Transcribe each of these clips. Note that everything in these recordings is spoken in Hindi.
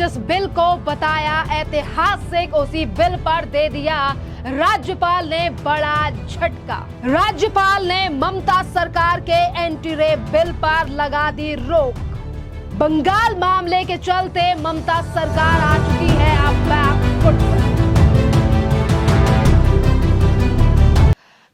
जिस बिल को बताया ऐतिहासिक, उसी बिल पर दे दिया राज्यपाल ने बड़ा झटका। राज्यपाल ने ममता सरकार के एंटी रेप बिल पर लगा दी रोक। बंगाल मामले के चलते ममता सरकार आ चुकी है अब बैक फुट पर।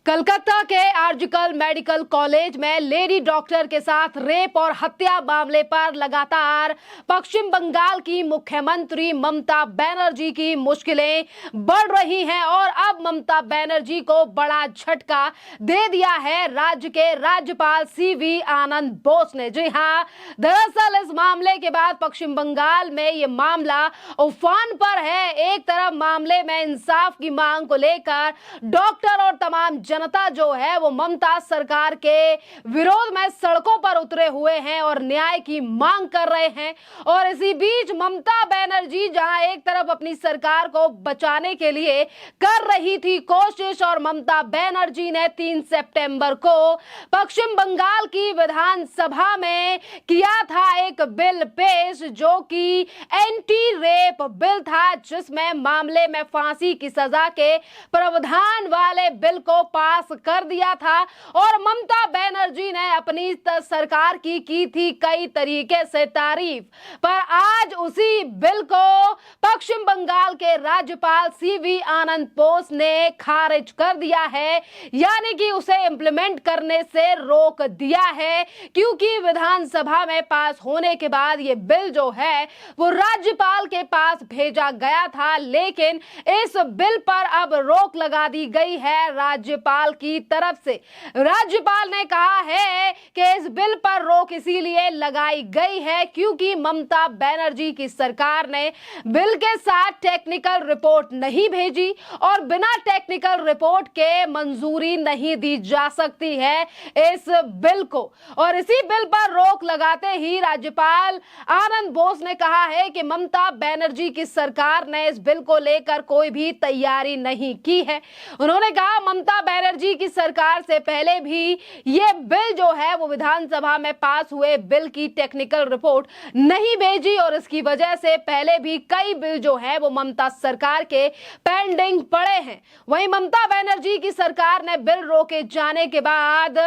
कलकत्ता के आर्जिकल मेडिकल कॉलेज में लेडी डॉक्टर के साथ रेप और हत्या मामले पर लगातार पश्चिम बंगाल की मुख्यमंत्री ममता बनर्जी की मुश्किलें बढ़ रही हैं और अब ममता बनर्जी को बड़ा झटका दे दिया है राज्य के राज्यपाल सीवी आनंद बोस ने। जी हां, दरअसल इस मामले के बाद पश्चिम बंगाल में ये मामला उफान पर है। एक तरफ मामले में इंसाफ की मांग को लेकर डॉक्टर और तमाम जनता जो है वो ममता सरकार के विरोध में सड़कों पर उतरे हुए हैं और न्याय की मांग कर रहे हैं। और इसी बीच ममता बनर्जी जहां एक तरफ अपनी सरकार को बचाने के लिए कर रही थी कोशिश, और ममता बनर्जी ने 3 सितंबर को पश्चिम बंगाल की विधानसभा में किया था एक बिल पेश जो कि एंटी रेप बिल था, जिसमें मामले में फांसी की सजा के प्रावधान वाले बिल को पास कर दिया था। और ममता बनर्जी ने अपनी सरकार की थी कई तरीके से तारीफ, पर आज उसी बिल को पश्चिम बंगाल के राज्यपाल सीवी आनंद बोस ने खारिज कर दिया है, यानी कि उसे इंप्लीमेंट करने से रोक दिया है, क्योंकि विधानसभा में पास होने के बाद ये बिल जो है वो राज्यपाल के पास भेजा गया था, लेकिन इस बिल पर अब रोक लगा दी गई है राज्यपाल की तरफ से। राज्यपाल ने कहा है कि इस बिल पर रोक इसीलिए लगाई गई है क्योंकि ममता बनर्जी की सरकार ने बिल के साथ टेक्निकल रिपोर्ट नहीं भेजी और बिना टेक्निकल रिपोर्ट के मंजूरी नहीं दी जा सकती है इस बिल को। और इसी बिल पर रोक लगाते ही राज्यपाल आनंद बोस ने कहा है कि ममता बनर्जी की सरकार ने इस बिल को लेकर कोई भी तैयारी नहीं की है। उन्होंने कहा ममता बनर्जी की सरकार से पहले भी ये बिल जो है वो विधानसभा में पास हुए बिल की टेक्निकल रिपोर्ट नहीं भेजी और इसकी वजह से पहले भी कई बिल जो है वो ममता सरकार के पेंडिंग पड़े हैं। वहीं ममता बनर्जी की सरकार ने बिल रोके जाने के बाद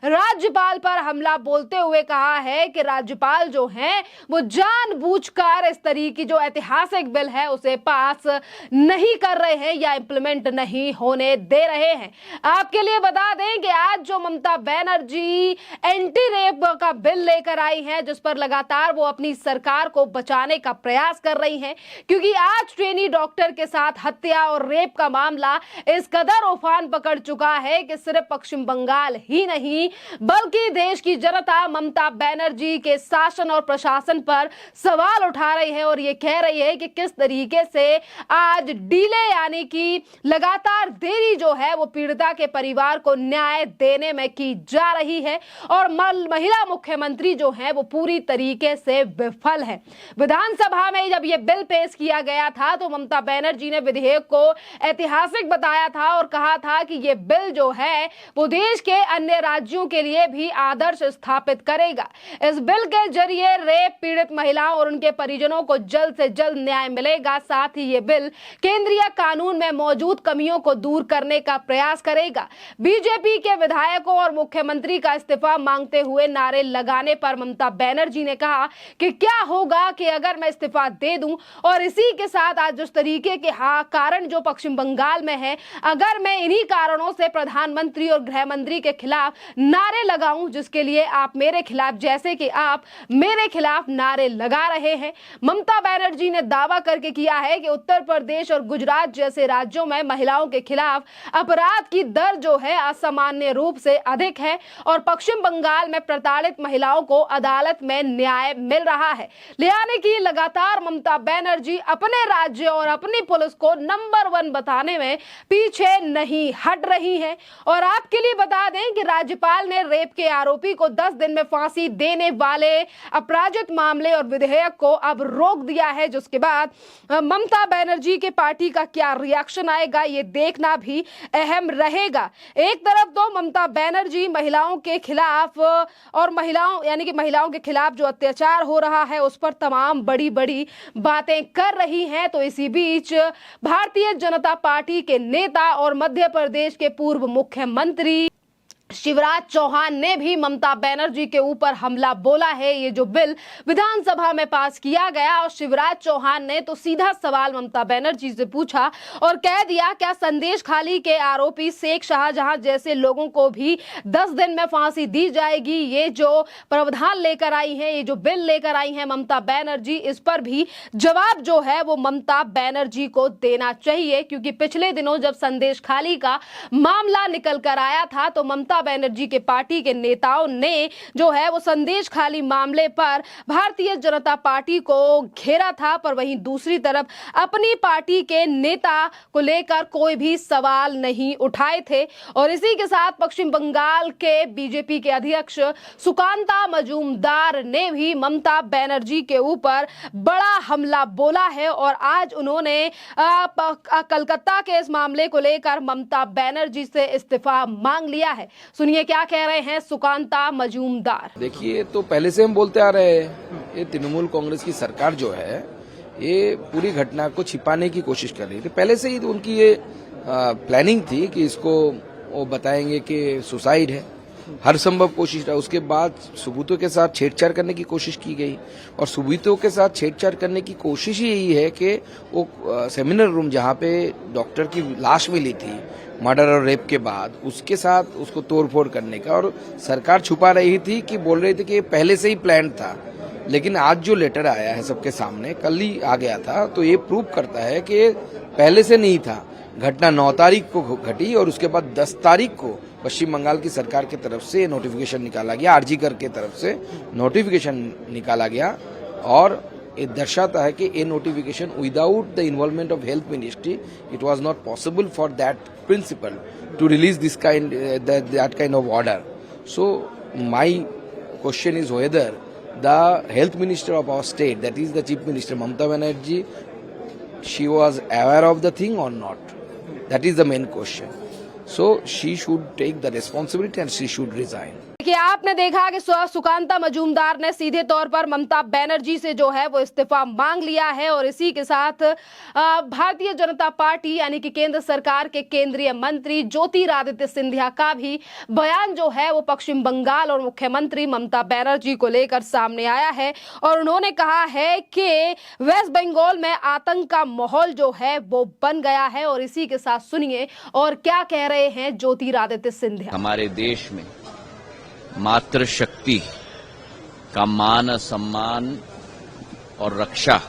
राज्यपाल पर हमला बोलते हुए कहा है कि राज्यपाल जो हैं वो जानबूझकर इस तरीके जो ऐतिहासिक बिल है उसे पास नहीं कर रहे हैं या इंप्लीमेंट नहीं होने दे रहे हैं। आपके लिए बता दें कि आज जो ममता बनर्जी एंटी रेप का बिल लेकर आई हैं, जिस पर लगातार वो अपनी सरकार को बचाने का प्रयास कर रही हैं, क्योंकि आज ट्रेनी डॉक्टर के साथ हत्या और रेप का मामला इस कदर उफान पकड़ चुका है कि सिर्फ पश्चिम बंगाल ही नहीं बल्कि देश की जनता ममता बनर्जी के शासन और प्रशासन पर सवाल उठा रही है और ये कह रही है कि किस तरीके से आज डिले यानी कि लगातार देरी जो है वो पीड़िता के परिवार को न्याय देने में की जा रही है और महिला मुख्यमंत्री जो है वो पूरी तरीके से विफल है। विधानसभा में जब ये बिल पेश किया गया था तो ममता बनर्जी ने विधेयक को ऐतिहासिक बताया था और कहा था कि ये बिल जो है वो देश के अन्य राज्यों के लिए भी आदर्श स्थापित करेगा। इस बिल के जरिए रेप पीड़ित महिलाओं और उनके परिजनों को जल्द से जल्द न्याय मिलेगा। साथ ही ये बिल केंद्रीय कानून में मौजूद कमियों को दूर करने का प्रयास करेगा। बीजेपी के विधायकों और मुख्यमंत्री का इस्तीफा मांगते हुए नारे लगाने पर ममता बनर्जी ने कहा कि क्या होगा कि अगर मैं इस्तीफा दे दूं और इसी के साथ आज जिस तरीके के कारण जो पश्चिम बंगाल में है, अगर मैं इन्हीं कारणों से प्रधानमंत्री और गृह मंत्री के खिलाफ नारे लगाऊं जिसके लिए आप मेरे खिलाफ जैसे कि आप मेरे खिलाफ नारे लगा रहे हैं। ममता बनर्जी ने दावा करके किया है कि उत्तर प्रदेश और गुजरात जैसे राज्यों में महिलाओं के खिलाफ अपराध की दर जो है असामान्य रूप से अधिक है और पश्चिम बंगाल में प्रताड़ित महिलाओं को अदालत में न्याय मिल रहा है। यानी कि लगातार ममता बनर्जी अपने राज्य और अपनी पुलिस को नंबर 1 बताने में पीछे नहीं हट रही है। और आपके लिए बता दें कि राज्यपाल ने रेप के आरोपी को 10 दिन में फांसी देने वाले अपराजित मामले और विधेयक को अब रोक दिया है, जिसके बाद ममता बनर्जी के पार्टी का क्या रिएक्शन आएगा ये देखना भी अहम रहे। बढ़ेगा। एक तरफ तो ममता बनर्जी महिलाओं के खिलाफ और महिलाओं के खिलाफ जो अत्याचार हो रहा है उस पर तमाम बड़ी बड़ी बातें कर रही हैं, तो इसी बीच भारतीय जनता पार्टी के नेता और मध्य प्रदेश के पूर्व मुख्यमंत्री शिवराज चौहान ने भी ममता बनर्जी के ऊपर हमला बोला है। ये जो बिल विधानसभा में पास किया गया और शिवराज चौहान ने तो सीधा सवाल ममता बनर्जी से पूछा और कह दिया, क्या संदेश खाली के आरोपी शेख शाहजहां जैसे लोगों को भी 10 दिन में फांसी दी जाएगी? ये जो प्रावधान लेकर आई है, ये जो बिल लेकर आई है ममता बनर्जी, इस पर भी जवाब जो है वो ममता बनर्जी को देना चाहिए, क्योंकि पिछले दिनों जब संदेश खाली का मामला निकल कर आया था तो ममता बनर्जी के पार्टी के नेताओं ने जो है वो संदेश खाली मामले पर भारतीय जनता पार्टी को घेरा था, पर वहीं दूसरी तरफ अपनी पार्टी के नेता को लेकर कोई भी सवाल नहीं उठाए थे। और इसी के साथ पश्चिम बंगाल के बीजेपी के अध्यक्ष सुकांता मजूमदार ने भी ममता बनर्जी के ऊपर बड़ा हमला बोला है और आज उन्होंने कलकत्ता के इस मामले को लेकर ममता बनर्जी से इस्तीफा मांग लिया है। सुनिए क्या कह रहे हैं सुकांता मजूमदार। देखिए, तो पहले से हम बोलते आ रहे हैं, ये तृणमूल कांग्रेस की सरकार जो है ये पूरी घटना को छिपाने की कोशिश कर रही थी। पहले से ही उनकी ये प्लानिंग थी कि इसको वो बताएंगे कि सुसाइड है, हर संभव कोशिश रहा। उसके बाद सबूतों के साथ छेड़छाड़ करने की कोशिश की गई और सबूतों के साथ छेड़छाड़ करने की कोशिश ही यही है कि वो सेमिनार रूम जहाँ पे डॉक्टर की लाश मिली थी मर्डर और रेप के बाद, उसके साथ उसको तोड़फोड़ करने का, और सरकार छुपा रही थी कि बोल रही थी कि ये पहले से ही प्लान था। लेकिन आज जो लेटर आया है सबके सामने, कल ही आ गया था, तो ये प्रूव करता है कि पहले से नहीं था। घटना 9 तारीख को घटी और उसके बाद 10 तारीख को पश्चिम बंगाल की सरकार की तरफ से नोटिफिकेशन निकाला गया, आरजीकर की तरफ से नोटिफिकेशन निकाला गया और ये दर्शाता है कि ये notification without the involvement of health ministry it was not possible for that principal to release this kind that kind of order. So my question is whether the health minister of our state, that is the chief minister Mamata Banerjee, she was aware of the thing or not? That is the main question. So she should take the responsibility and she should resign. देखिए, आपने देखा कि सुकांता मजूमदार ने सीधे तौर पर ममता बनर्जी से जो है वो इस्तीफा मांग लिया है और इसी के साथ भारतीय जनता पार्टी यानी कि केंद्र सरकार के केंद्रीय मंत्री ज्योतिरादित्य सिंधिया का भी बयान जो है वो पश्चिम बंगाल और मुख्यमंत्री ममता बनर्जी को लेकर सामने आया है और उन्होंने कहा है कि वेस्ट बंगाल में आतंक का माहौल जो है वो बन गया है। और इसी के साथ सुनिए और क्या कह रहे हैं ज्योतिरादित्य सिंधिया। हमारे देश में मातृशक्ति का मान सम्मान और रक्षा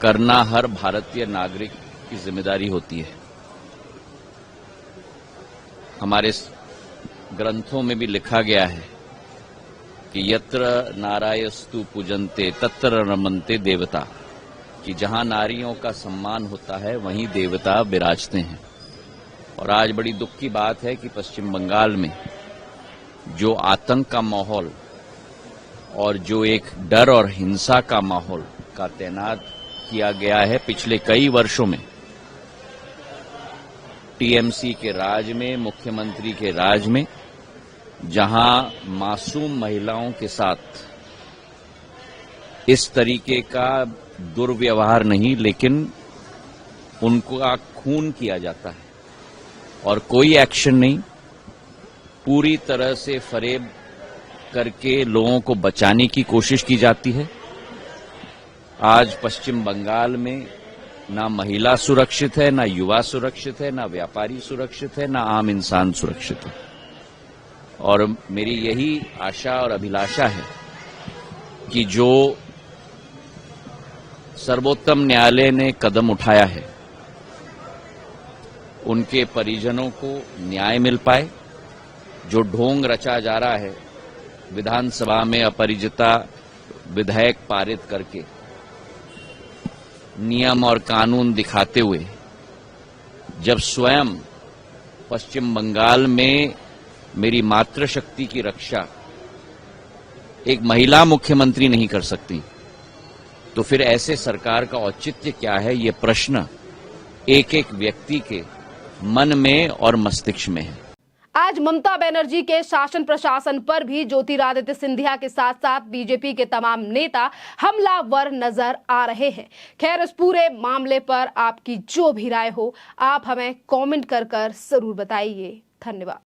करना हर भारतीय नागरिक की जिम्मेदारी होती है। हमारे ग्रंथों में भी लिखा गया है कि यत्र नारायस्तु पूजन्ते तत्र रमन्ते देवता, कि जहां नारियों का सम्मान होता है वहीं देवता विराजते हैं। और आज बड़ी दुख की बात है कि पश्चिम बंगाल में जो आतंक का माहौल और जो एक डर और हिंसा का माहौल का तैनात किया गया है पिछले कई वर्षों में, टीएमसी के राज में, मुख्यमंत्री के राज में, जहां मासूम महिलाओं के साथ इस तरीके का दुर्व्यवहार नहीं लेकिन उनका खून किया जाता है और कोई एक्शन नहीं, पूरी तरह से फरेब करके लोगों को बचाने की कोशिश की जाती है। आज पश्चिम बंगाल में ना महिला सुरक्षित है, ना युवा सुरक्षित है, ना व्यापारी सुरक्षित है, ना आम इंसान सुरक्षित है। और मेरी यही आशा और अभिलाषा है कि जो सर्वोत्तम न्यायालय ने कदम उठाया है उनके परिजनों को न्याय मिल पाए। जो ढोंग रचा जा रहा है विधानसभा में अपरिजिता विधेयक पारित करके नियम और कानून दिखाते हुए, जब स्वयं पश्चिम बंगाल में मेरी मातृशक्ति की रक्षा एक महिला मुख्यमंत्री नहीं कर सकती, तो फिर ऐसे सरकार का औचित्य क्या है? ये प्रश्न एक एक व्यक्ति के मन में और मस्तिष्क में है। आज ममता बनर्जी के शासन प्रशासन पर भी ज्योतिरादित्य सिंधिया के साथ साथ बीजेपी के तमाम नेता हमलावर नजर आ रहे हैं। खैर, इस पूरे मामले पर आपकी जो भी राय हो, आप हमें कमेंट कर जरूर बताइए। धन्यवाद।